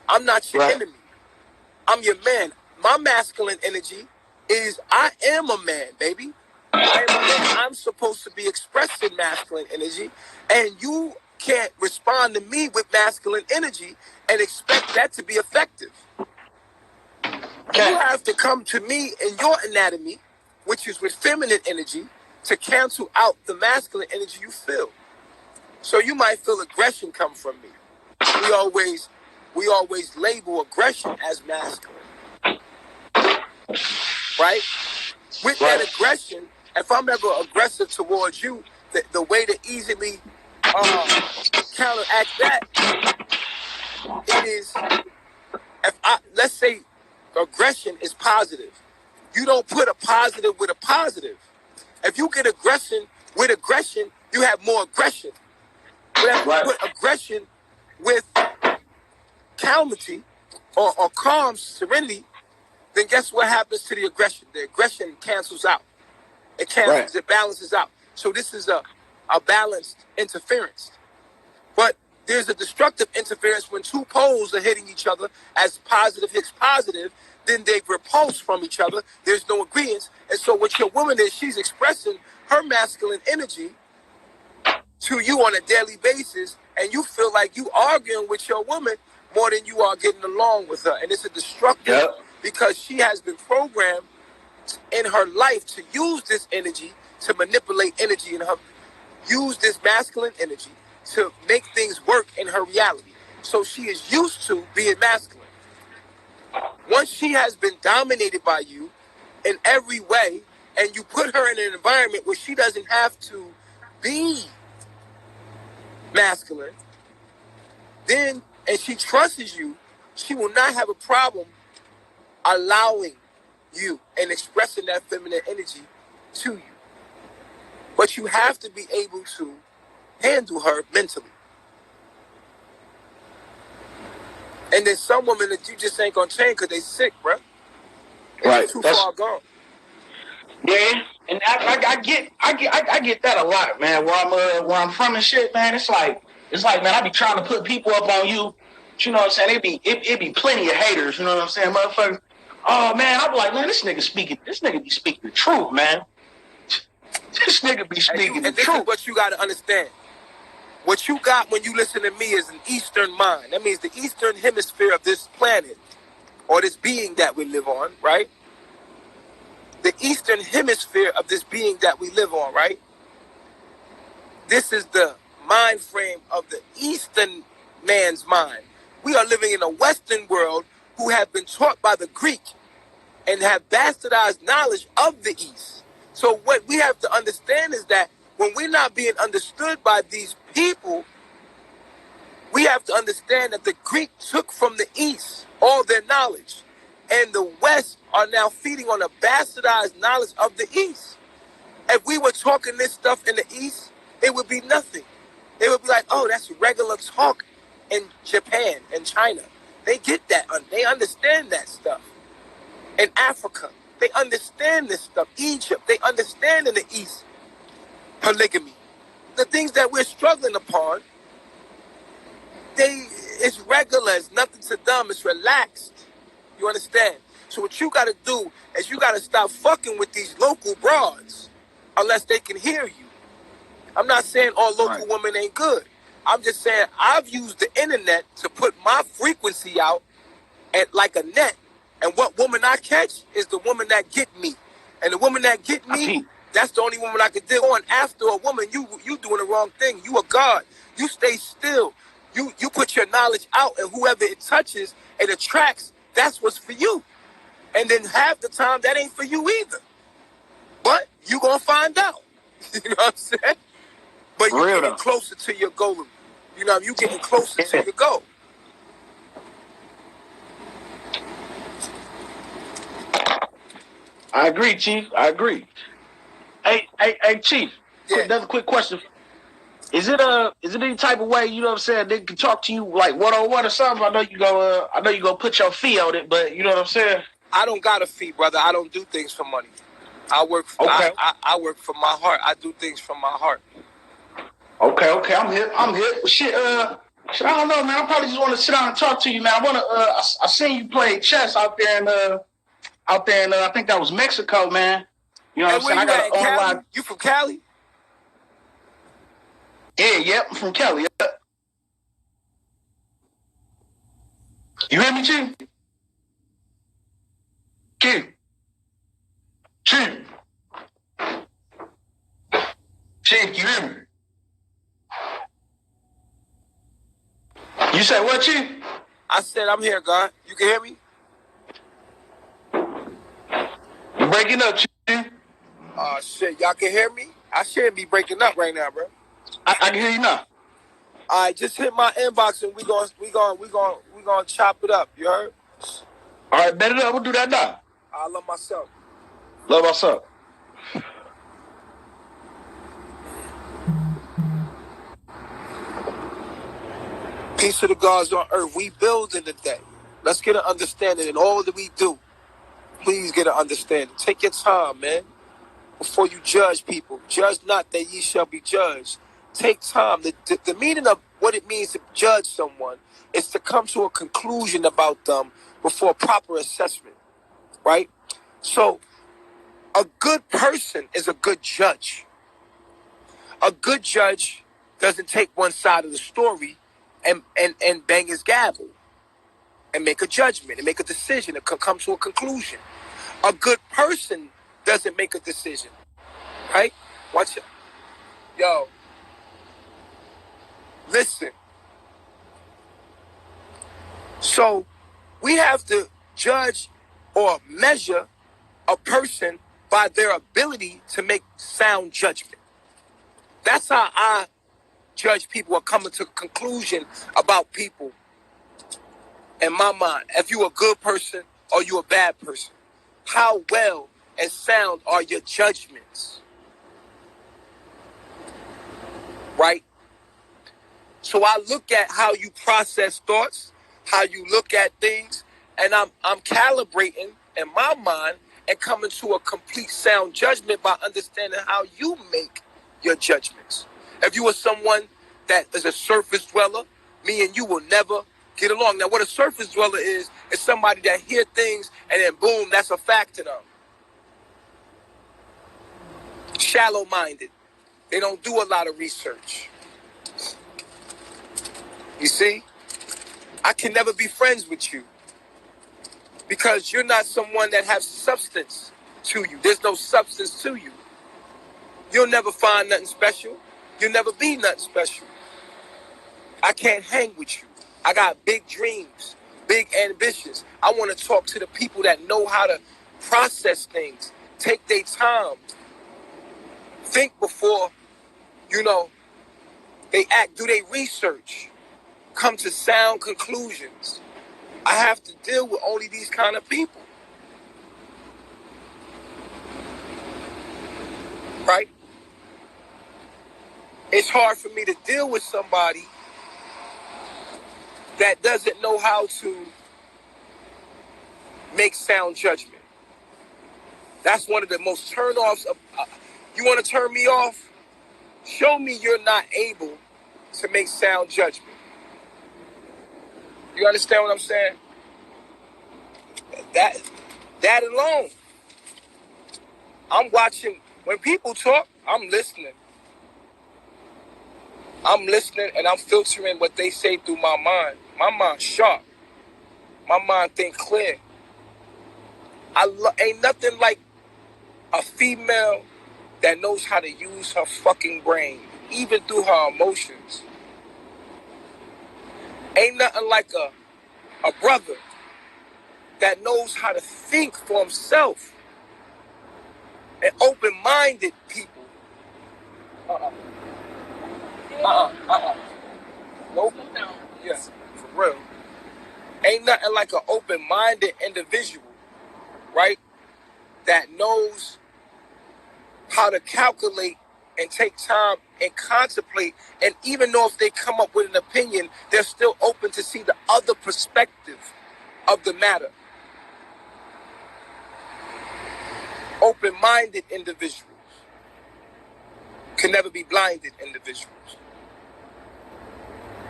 I'm not your enemy. I'm your man. My masculine energy is I am a man, baby. I am a man. I'm supposed to be expressing masculine energy, and you can't respond to me with masculine energy and expect that to be effective. You have to come to me in your anatomy, which is with feminine energy, to cancel out the masculine energy you feel. So you might feel aggression come from me. We always label aggression as masculine. Right? With that aggression, if I'm ever aggressive towards you, the way to easily counteract that is, let's say aggression is positive. You don't put a positive with a positive. If you get aggression with aggression, you have more aggression. But if you put aggression with calmity or calm, serenity, then guess what happens to the aggression? The aggression cancels out. It cancels, it balances out. So this is a balanced interference. But there's a destructive interference when two poles are hitting each other as positive hits positive, then they repulse from each other. There's no agreement. And so what your woman is, she's expressing her masculine energy to you on a daily basis, and you feel like you arguing with your woman more than you are getting along with her. And it's a destructive because she has been programmed in her life to use this energy to manipulate energy in her, use this masculine energy to make things work in her reality. So she is used to being masculine. Once she has been dominated by you in every way, and you put her in an environment where she doesn't have to be masculine, then, and she trusts you, she will not have a problem allowing you and expressing that feminine energy to you. But you have to be able to handle her mentally. And there's some women that you just ain't gonna change because they sick, bro. Right. Too far gone. Yeah, and I get that a lot, man. Where I'm from and shit, man. It's like, man, I be trying to put people up on you. You know what I'm saying? It be plenty of haters. You know what I'm saying, motherfucker? Oh man, I be like, man, this nigga be speaking the truth, man. This nigga be speaking the truth. This is what you gotta understand. What you got when you listen to me is an Eastern mind. That means the Eastern hemisphere of this planet, or this being that we live on, right? The Eastern hemisphere of this being that we live on, right? This is the mind frame of the Eastern man's mind. We are living in a Western world who have been taught by the Greek and have bastardized knowledge of the East. So what we have to understand is that when we're not being understood by these people, we have to understand that the Greek took from the East all their knowledge, and the West are now feeding on a bastardized knowledge of the East. If we were talking this stuff in the East, it would be nothing. They would be like, oh, that's regular talk in Japan and China. They get that. They understand that stuff. In Africa, they understand this stuff. Egypt, they understand in the East polygamy. The things that we're struggling upon, it's regular. It's nothing to them. It's relaxed. You understand? So what you got to do is you got to stop fucking with these local broads unless they can hear you. I'm not saying all local women ain't good. I'm just saying I've used the internet to put my frequency out at like a net. And what woman I catch is the woman that get me. And the woman that get me, that's the only woman I can deal on. After a woman, you doing the wrong thing. You a god. You stay still. You put your knowledge out, and whoever it touches, it attracts. That's what's for you. And then half the time, that ain't for you either. But you gonna find out. You know what I'm saying? But you're getting closer to your goal. You know, you getting closer to your goal. I agree, Chief. I agree. Hey, Chief. Yeah. Another quick question. Is it any type of way, you know what I'm saying, they can talk to you like one-on-one or something? I know you go put your fee on it, but you know what I'm saying? I don't got a fee, brother. I don't do things for money. I work I work from my heart. I do things from my heart. Okay. I'm here. Shit, I don't know, man. I probably just want to sit down and talk to you, man. I seen you play chess out there in I think that was Mexico, man. You know what I'm saying? I got an online. You from Cali? Yeah, I'm from Cali. Yeah. You hear me, Chief? Chief, you hear me? You said what, Chief? I said I'm here, God. You can hear me? You breaking up, Chief? Shit, y'all can hear me? I shouldn't be breaking up right now, bro. I can hear you now. All right, just hit my inbox and we gonna chop it up. You heard? All right, bet it up. We'll do that now. I love myself. Love myself. Peace to the gods on earth. We building today. Let's get an understanding in all that we do. Please get an understanding. Take your time, man. Before you judge people. Judge not that ye shall be judged. Take time. The meaning of what it means to judge someone is to come to a conclusion about them before proper assessment. Right? So, a good person is a good judge. A good judge doesn't take one side of the story and bang his gavel and make a judgment and make a decision and come to a conclusion. A good person doesn't make a decision, right? Watch it. Yo, listen. So we have to judge or measure a person by their ability to make sound judgment. That's how I judge people or coming to a conclusion about people in my mind. If you're a good person or you're a bad person, how well and sound are your judgments? Right? So I look at how you process thoughts, how you look at things, and I'm calibrating in my mind and coming to a complete sound judgment by understanding how you make your judgments. If you are someone that is a surface dweller, me and you will never get along. Now, what a surface dweller is somebody that hear things and then boom, that's a fact to them. Shallow-minded. They don't do a lot of research. You see? I can never be friends with you because you're not someone that has substance to you. There's no substance to you. You'll never find nothing special. You'll never be nothing special. I can't hang with you. I got big dreams, big ambitions. I want to talk to the people that know how to process things, take their time, think before, they act, do their research, come to sound conclusions. I have to deal with only these kind of people. Right? It's hard for me to deal with somebody that doesn't know how to make sound judgment. That's one of the most turn-offs of, you want to turn me off? Show me you're not able to make sound judgment. You understand what I'm saying? That alone. I'm watching. When people talk, I'm listening. I'm listening and I'm filtering what they say through my mind. My mind's sharp. My mind think clear. Ain't nothing like a female that knows how to use her fucking brain, even through her emotions. Ain't nothing like a brother that knows how to think for himself. And open-minded people. Nope. Yes, for real. Ain't nothing like an open-minded individual, right? That knows how to calculate and take time and contemplate. And even though if they come up with an opinion, they're still open to see the other perspective of the matter. Open-minded individuals can never be blinded individuals.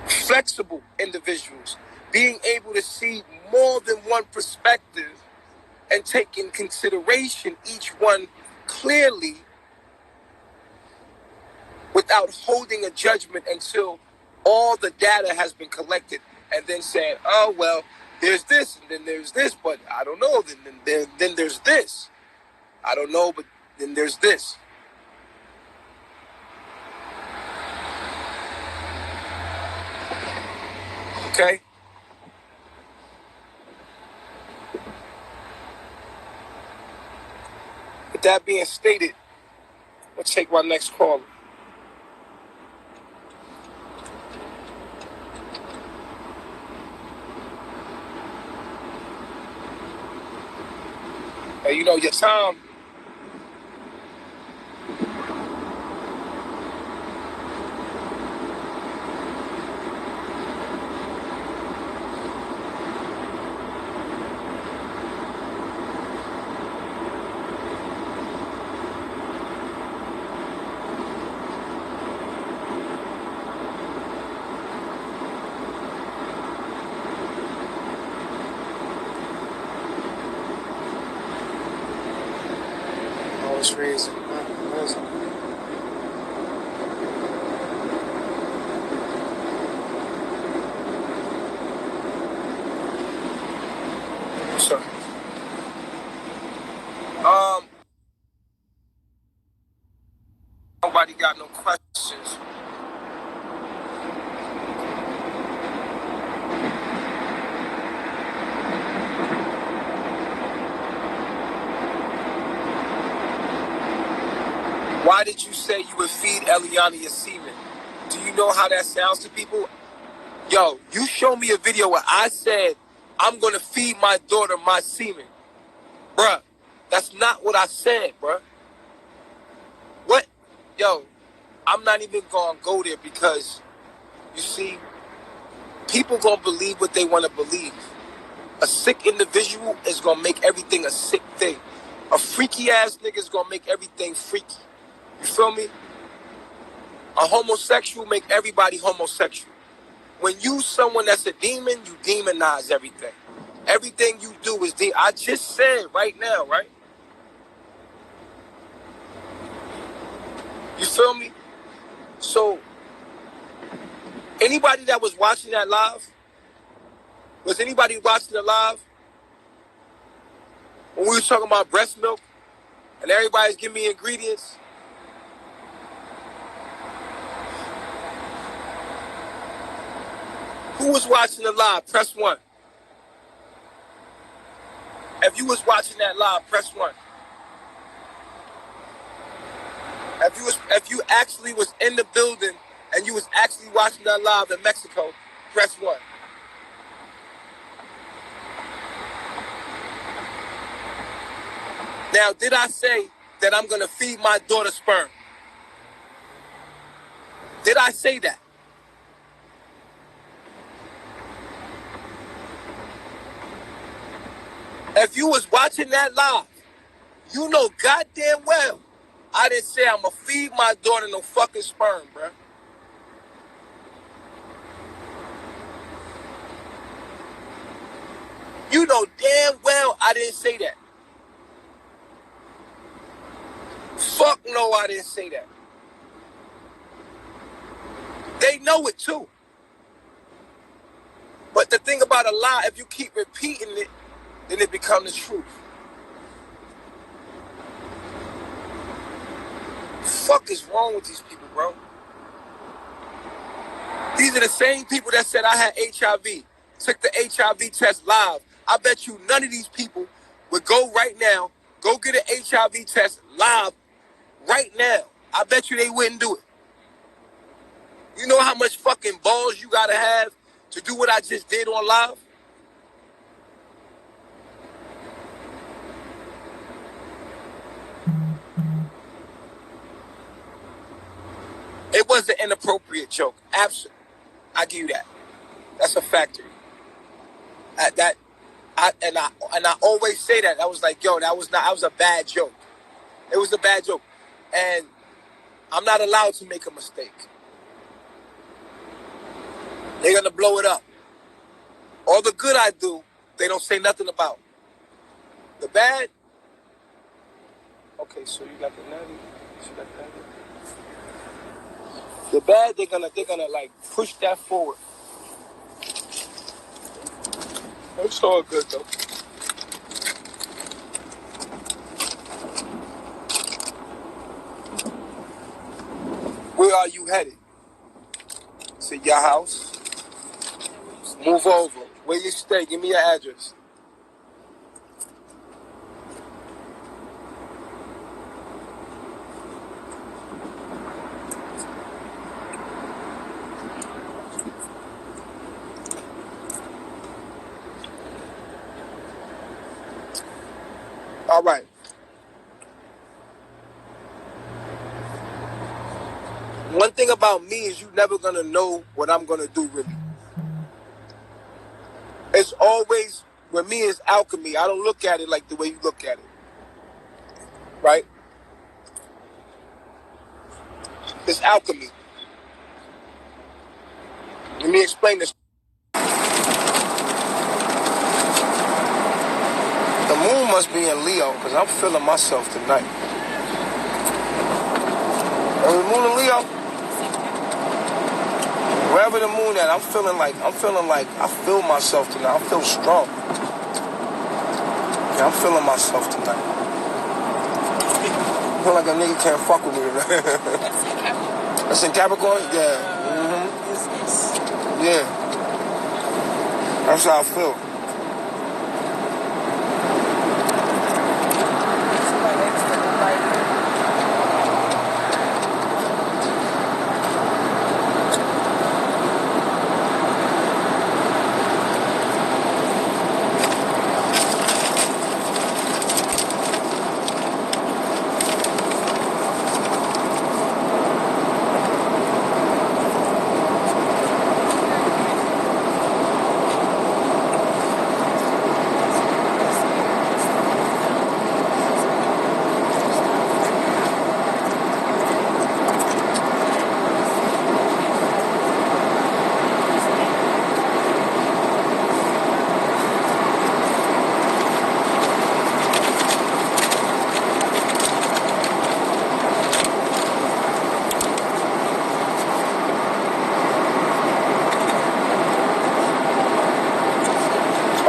Flexible individuals, being able to see more than one perspective and take in consideration each one clearly without holding a judgment until all the data has been collected and then saying, oh, well, there's this and then there's this, but I don't know, then there's this. I don't know, but then there's this. Okay? With that being stated, let's take my next caller. Hey, your time. Reason. So, nobody got no questions. Why did you say you would feed Eliana your semen? Do you know how that sounds to people? Yo, you show me a video where I said, I'm going to feed my daughter my semen. Bruh, that's not what I said, bruh. What? Yo, I'm not even going to go there because, you see, people going to believe what they want to believe. A sick individual is going to make everything a sick thing. A freaky ass nigga is going to make everything freaky. You feel me? A homosexual make everybody homosexual. When you someone that's a demon, you demonize everything. Everything you do is I just said right now, right? You feel me? So, anybody that was watching that live, was anybody watching the live when we were talking about breast milk and everybody's giving me ingredients? Who was watching the live? Press 1. If you was watching that live, press 1. If you actually was in the building and you was actually watching that live in Mexico, press 1. Now, did I say that I'm going to feed my daughter sperm? Did I say that? If you was watching that live, you know goddamn well I didn't say I'm going to feed my daughter no fucking sperm, bruh. You know damn well I didn't say that. Fuck no, I didn't say that. They know it too. But the thing about a lie, if you keep repeating it, then it becomes the truth. The fuck is wrong with these people, bro? These are the same people that said I had HIV, took the HIV test live. I bet you none of these people would go right now, go get an HIV test live right now. I bet you they wouldn't do it. You know how much fucking balls you gotta have to do what I just did on live? It was an inappropriate joke. Absolutely. I give you that. That's a factory. I always say that. I was like, yo, that was a bad joke. It was a bad joke. And I'm not allowed to make a mistake. They're going to blow it up. All the good I do, they don't say nothing about. The bad, okay, so you got the nutty. You got the nutty. The bad, they're gonna like push that forward. It's all good though. Where are you headed? To your house? Move over. Where you stay? Give me your address. All right. One thing about me is you never gonna know what I'm gonna do really. It's always, with me, it's alchemy. I don't look at it like the way you look at it. Right? It's alchemy. Let me explain this. The moon must be in Leo because I'm feeling myself tonight. The moon in Leo? Wherever the moon at, I feel myself tonight. I feel strong. Yeah, I'm feeling myself tonight. I feel like a nigga can't fuck with me tonight. That's in Capricorn? Yeah. Mm-hmm. Yeah. That's how I feel.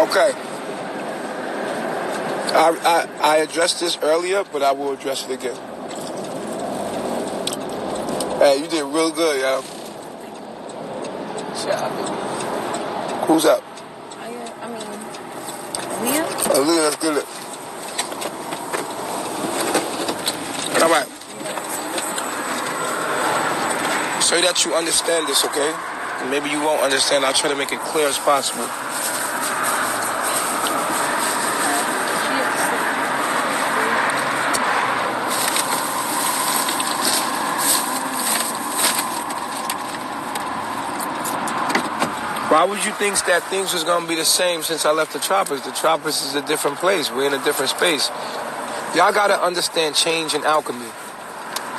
Okay. I addressed this earlier, but I will address it again. Hey, you did real good, yo. Shut up. Who's up? Leah? Oh, Leah, let's get it. All right. So that you understand this, okay? And maybe you won't understand. I'll try to make it clear as possible. Why would you think that things was going to be the same since I left the Tropics? The Tropics is a different place. We're in a different space. Y'all got to understand change and alchemy.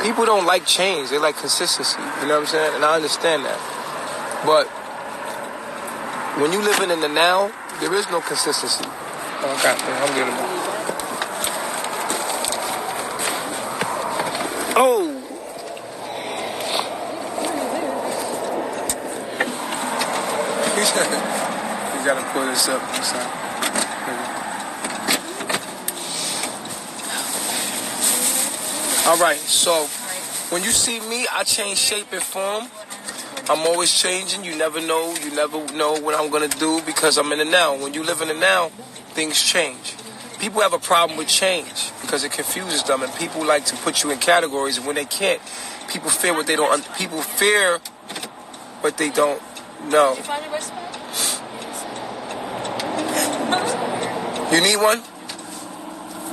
People don't like change. They like consistency. You know what I'm saying? And I understand that. But when you living in the now, there is no consistency. Okay, I'm getting it. Oh! You gotta pull this up. All right, so when you see me, I change shape and form. I'm always changing. You never know. You never know what I'm gonna do because I'm in the now. When you live in the now, things change. People have a problem with change because it confuses them, and people like to put you in categories. And when they can't, people fear what they don't. People fear what they don't know. You need one?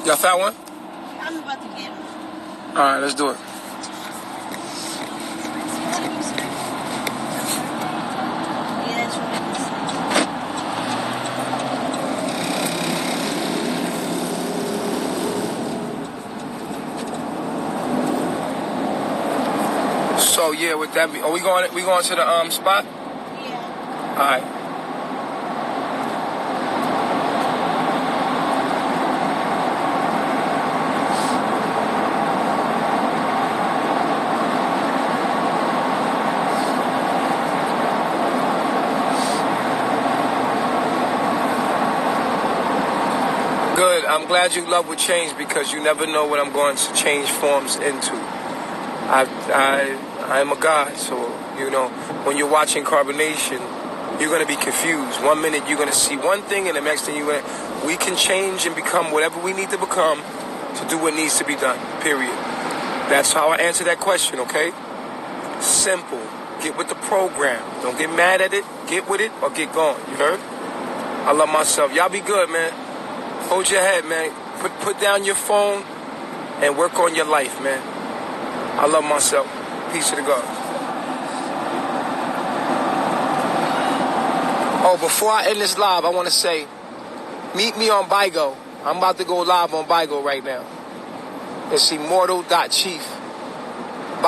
Y'all found one? I'm about to get one. All right, let's do it. So yeah, with that, are we going to the spot? Yeah. All right. Good. I'm glad you love with change because you never know what I'm going to change forms into. I am a god, so, you know, when you're watching carbonation, you're going to be confused. 1 minute you're going to see one thing, and the next thing we can change and become whatever we need to become to do what needs to be done, period. That's how I answer that question, okay? Simple. Get with the program. Don't get mad at it. Get with it or get going. You heard? I love myself. Y'all be good, man. Hold your head, man. Put down your phone and work on your life, man. I love myself. Peace to the God. Oh, before I end this live, I want to say, meet me on Bigo. I'm about to go live on Bigo right now. It's immortal.chief.